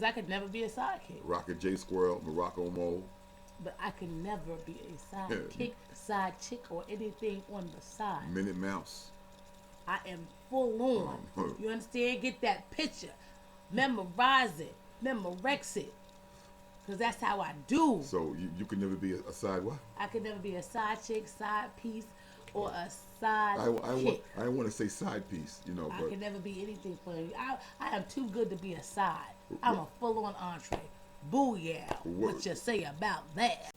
I could never be a sidekick. Rocket J Squirrel, Morocco Mole. But I could never be a sidekick, side chick, or anything on the side. Minute Mouse. I am full on. You understand? Get that picture. Memorize it. Memorex it. Because that's how I do. So you could never be a side what? I could never be a side chick, side piece, or a side chick. I want to say side piece, you know. I But can never be anything for you. I am too good to be a side. I'm a full-on entree. Booyah. What you say about that?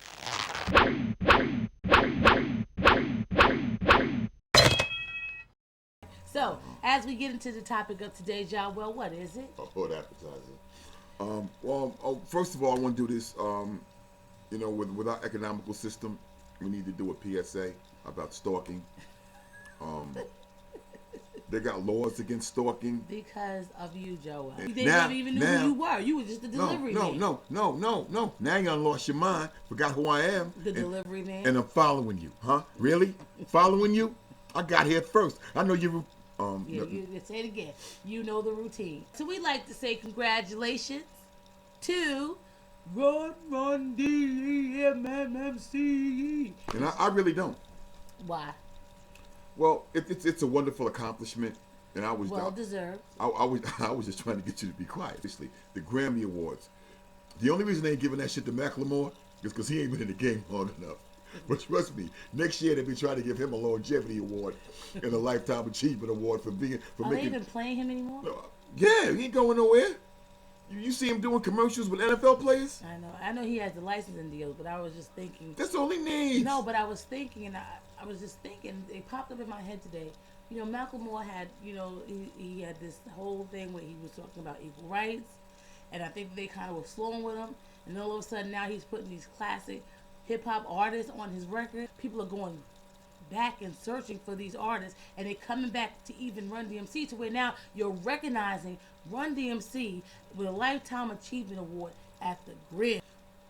So, as we get into the topic of today, Jah, well, what is it? Oh, the appetizer. First of all, I want to do this. You know, with our economical system, we need to do a PSA about stalking. They got laws against stalking. Because of you, Joel. They never even knew who you were. You were just the delivery man. No. Now you done lost your mind. Forgot who I am. The delivery man. And I'm following you. Huh? Really? Following you? I got here first. I know you. You say it again. You know the routine. So we like to say congratulations to Run DMC. And I really don't. Why? Well, it's a wonderful accomplishment, and I was well deserved. I was just trying to get you to be quiet. Obviously, the Grammy Awards. The only reason they ain't giving that shit to Macklemore is because he ain't been in the game long enough. But trust me, next year they'll be trying to give him a longevity award and a lifetime achievement award for making. Are they even playing him anymore? Yeah, he ain't going nowhere. You see him doing commercials with NFL players? I know he has the licensing deals, but I was just thinking. That's all he needs. No, but I was thinking, and I was just thinking, it popped up in my head today. You know, Macklemore had, you know, he had this whole thing where he was talking about equal rights, and I think they kind of were flowing with him, and then all of a sudden now he's putting these classic hip-hop artists on his record. People are going back and searching for these artists, and they're coming back to even Run DMC, to where now you're recognizing Run DMC with a Lifetime Achievement Award at the Grammys.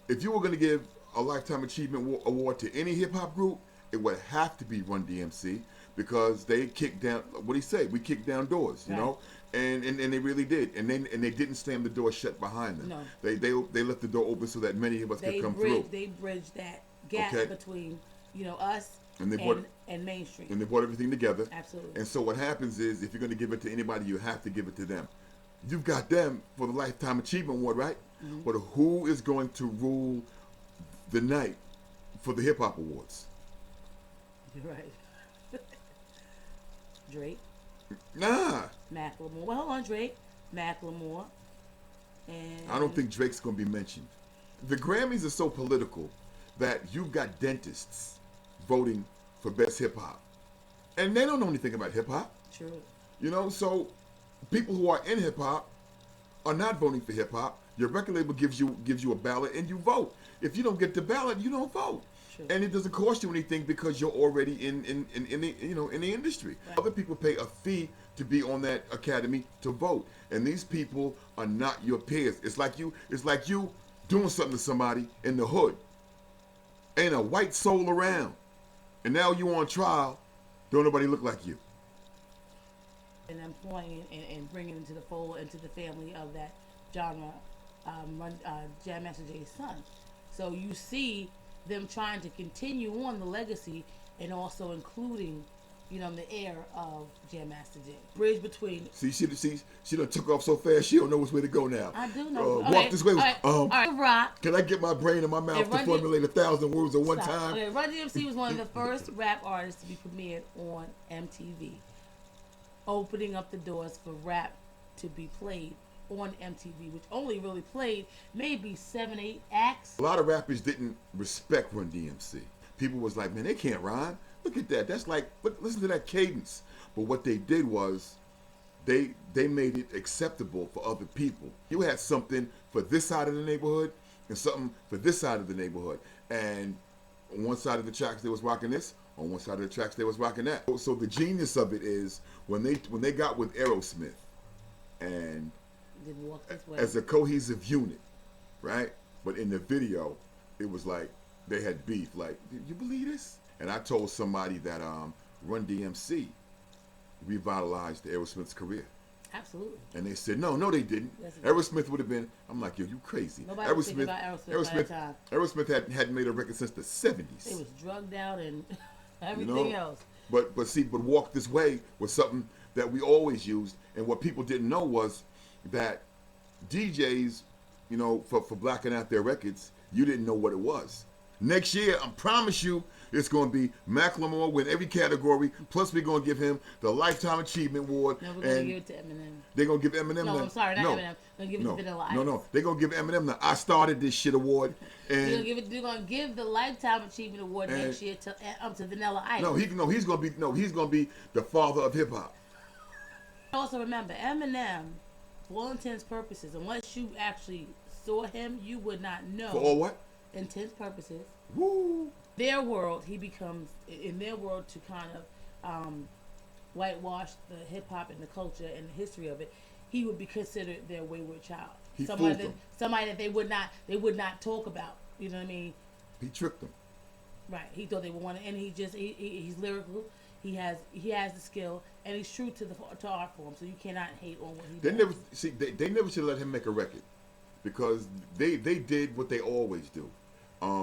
If you were going to give a Lifetime Achievement Award to any hip-hop group, it would have to be Run DMC, because they kicked down, what he say, we kicked down doors, you know, and they really did, and they didn't slam the door shut behind them. No. They left the door open so that many of us could come through. They bridged that gap between, you know, us and mainstream. And they brought everything together. Absolutely. And so what happens is, if you're going to give it to anybody, you have to give it to them. You've got them for the Lifetime Achievement Award, right? Mm-hmm. But who is going to rule the night for the Hip Hop Awards? You're right. Drake. Nah. Macklemore. Well, hold on, Drake. Macklemore. And I don't think Drake's going to be mentioned. The Grammys are so political that you've got dentists voting for best hip hop, and they don't know anything about hip hop. True. You know, so people who are in hip hop are not voting for hip hop. Your record label gives you a ballot, and you vote. If you don't get the ballot, you don't vote. True. And it doesn't cost you anything because you're already in the industry. Right. Other people pay a fee to be on that academy to vote, and these people are not your peers. It's like you doing something to somebody in the hood. Ain't a white soul around, and now you on trial. Don't nobody look like you. And employing and bringing into the fold, into the family of that genre, Jam Master Jay's son. So you see them trying to continue on the legacy, and also including, you know, the heir of Jam Master Jay. Bridge between. See, she done took off so fast, she don't know which way to go now. I do know. Walk this way. All right. Rock. Can I get my brain in my mouth to formulate 1,000 words at one time? Okay, Run DMC was one of the first rap artists to be premiered on MTV, opening up the doors for rap to be played on MTV, which only really played maybe 7-8 acts. A lot of rappers didn't respect Run DMC. People was like, man, they can't rhyme. Look at that. That's like, listen to that cadence. But what they did was, they made it acceptable for other people. You had something for this side of the neighborhood and something for this side of the neighborhood. And on one side of the tracks they was rocking this, on one side of the tracks they was rocking that. So the genius of it is when they got with Aerosmith and as a cohesive unit, right? But in the video, it was like they had beef. Like, do you believe this? And I told somebody that Run DMC revitalized Aerosmith's career. Absolutely. And they said, no, they didn't. Yes, Aerosmith would have been. I'm like, yo, you crazy. Nobody was thinking about Aerosmith by that time. Aerosmith hadn't made a record since the 70s. They was drugged out and everything else. But Walk This Way was something that we always used. And what people didn't know was that DJs, for blacking out their records, you didn't know what it was. Next year, I promise you, it's going to be Macklemore win every category. Plus, we're going to give him the Lifetime Achievement Award. No, we're going to give it to Eminem. They're going to give Eminem. No, I'm sorry, not Eminem. They're going to give it to Vanilla Ice. No. They're going to give Eminem the I Started This Shit Award. And they're going to give the Lifetime Achievement Award next year to Vanilla Ice. He's going to be the father of hip hop. Also remember, Eminem, for all intents and purposes, unless you actually saw him, you would not know. For all what? Intents purposes. Woo. Their world, he becomes, in their world, to kind of whitewash the hip hop and the culture and the history of it, he would be considered their wayward child. Somebody that they would not talk about. You know what I mean? He tricked them. Right. He thought they would want to, and he's lyrical. He has the skill, and he's true to art form. So you cannot hate on what he does. They never should let him make a record, because they did what they always do.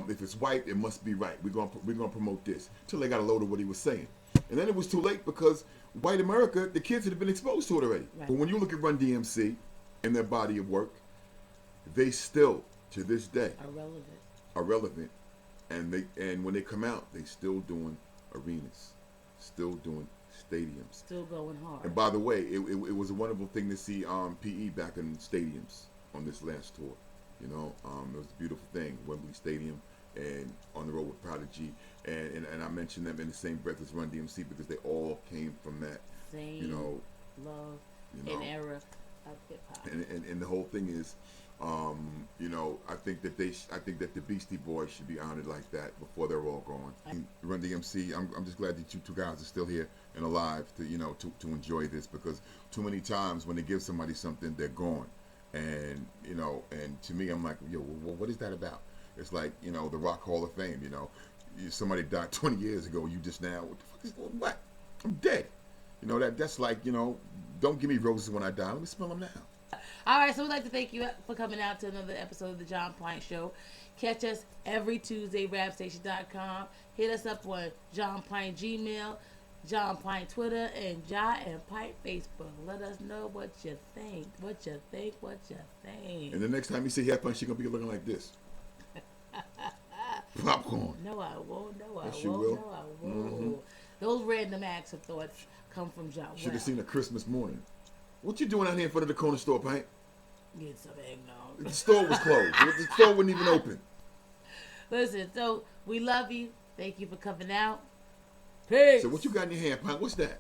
If it's white, it must be right. We're gonna promote this till they got a load of what he was saying, and then it was too late because white America, the kids had been exposed to it already. Right. But when you look at Run DMC and their body of work, they still to this day are relevant, and when they come out, they still doing arenas, still doing stadiums, still going hard. And by the way, it was a wonderful thing to see PE back in stadiums on this last tour. It was a beautiful thing, Wembley Stadium, and On the Road with Prodigy, and I mentioned them in the same breath as Run DMC because they all came from that same love and era of hip hop. And the whole thing is, I think that the Beastie Boys should be honored like that before they're all gone. Run DMC, I'm just glad that you two guys are still here and alive to enjoy this, because too many times when they give somebody something, they're gone. And and to me, I'm like, yo, what is that about? It's like, the Rock Hall of Fame. Somebody died 20 years ago. You just now, what the fuck is what? I'm dead. That's like, don't give me roses when I die. Let me smell them now. All right, so we'd like to thank you for coming out to another episode of the Jah and Pint Show. Catch us every Tuesday, rapstation.com. Hit us up on Jah and Pint Gmail, Jah and Pint Twitter, and Jah and Pint Facebook. Let us know what you think. And the next time you see Hair Punch, she's going to be looking like this. Popcorn. No, I won't. Yes, you will. No, I won't. Mm-hmm. Those random acts of thoughts come from Jah. Should have seen a Christmas morning. What you doing out here in front of the corner store, Pint? Get some eggnog. The store was closed. The store wasn't even open. Listen, so we love you. Thank you for coming out. Peace. So what you got in your hand, Pint? What's that?